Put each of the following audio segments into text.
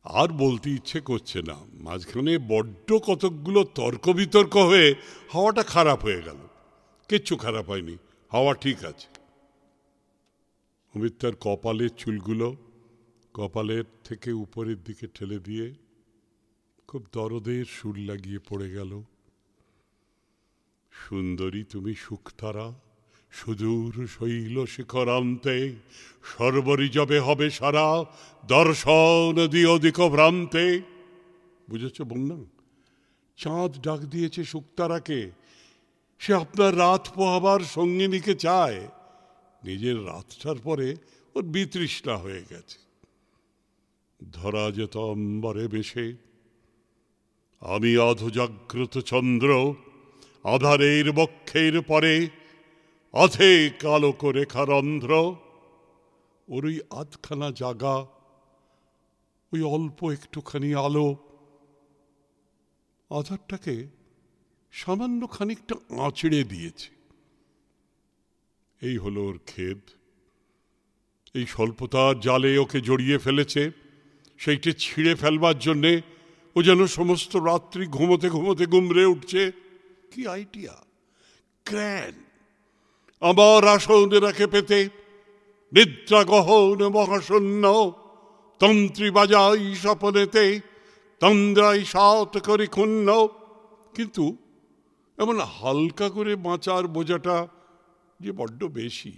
আর বলতে ইচ্ছে করছে না। মাঝখানে বড্ড কতকগুলো তর্ক বিতর্ক হয়ে হাওয়াটা খারাপ হয়ে গেল। কিচ্ছু খারাপ হয়নি, হাওয়া ঠিক আছে। অমিত তার কপালের চুলগুলো কপালের থেকে উপরের দিকে ঠেলে দিয়ে খুব দরদের সুর লাগিয়ে পড়ে গেল। সুন্দরী তুমি সুখতারা, সুদূর শৈল শিখরান্তে, সর্বরি যবে হবে সারা, দর্শন দিও দিক ভ্রান্তে। বুঝেছ বন্যা? চাঁদ ডাক দিয়েছে শুকতারাকে, সে আপনার রাত পোহাবার সঙ্গিনীকে চায়। নিজের রাতটার পরে ওর বিতৃষ্ণা হয়ে গেছে। ধরা যেত অম্বরে বেশে, আমি অধজাগ্রত চন্দ্র, আধারের বক্ষের পরে অথে কালো করে খারন্ধ্র। ওর ওই আধখানা জাগা, ওই অল্প একটুখানি আলো, আধারটাকে সামান্য খানিকটা আঁচড়ে দিয়েছে। এই হলো ওর খেদ। এই স্বল্পতার জালে ওকে জড়িয়ে ফেলেছে। সেইটে ছিঁড়ে ফেলবার জন্যে ও যেন সমস্ত রাত্রি ঘুমোতে ঘুমোতে গুমড়ে উঠছে। কি আইডিয়া! গ্র্যান্ড! আমার আসনে রাখে পেতে, নিদ্রা গহন মহাশূন্য, তন্ত্রী বাজাই স্বপনেতে, তন্দ্রাই সাত করে ক্ষুণ্ণ। কিন্তু এমন হালকা করে বাঁচার বোঝাটা যে বড্ড বেশি।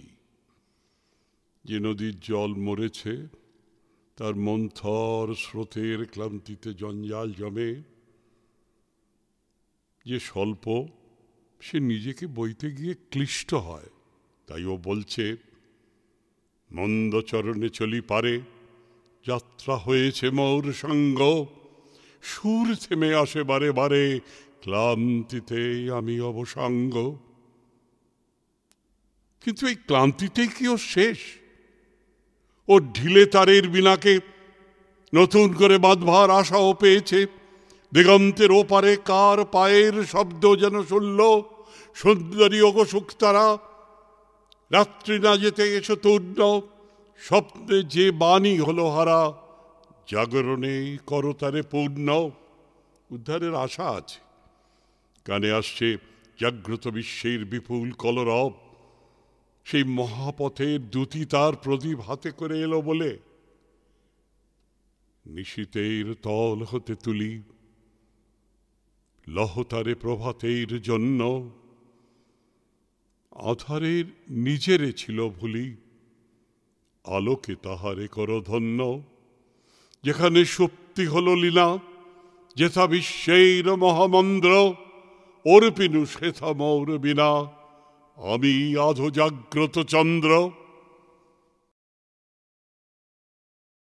যে নদীর জল মরেছে, তার মন্থর স্রোতের ক্লান্তিতে জঞ্জাল জমে, যে স্বল্প, সে নিজেকে বইতে গিয়ে ক্লিষ্ট হয়। তাই ও বলছে, মন্দ চরণে চলি পারে, যাত্রা হয়েছে মোর সঙ্গ, সুর থেমে আসে বারে বারে, ক্লান্তিতে আমি অবসাঙ্গ। কিন্তু এই ক্লান্তিতেই কি ওর শেষ? ওর ঢিলে তারের বিনাকে নতুন করে বাঁধবার আশাও পেয়েছে। দিগন্তের ওপারে কার পায়ের শব্দ যেন শুনল, সুন্দরী ওগো শুকতারা, রাত্রি না যেতে এসো তূর্ণ, স্বপ্নে যে বাণী হলো হারা, জাগরণে করতারে পূর্ণ। উদ্ধারের আশা আছে। কানে আসছে জাগ্রত বিশ্বের বিপুল কলরব। সেই মহাপথের দূতী তার প্রদীপ হাতে করে এলো বলে। নিশীতের তল হতে তুলি লহতারে প্রভাতের জন্য, আধারের নিজেরে ছিল ভুলি, আলোকে তাহারে করো ধন্য। যেখানে সুপ্তি হল লীলা, যেথা বিশ্বের মহামন্দ্র, অর্পিনু সেথা মৌর বিনা, আমি আধো জাগ্রত চন্দ্র।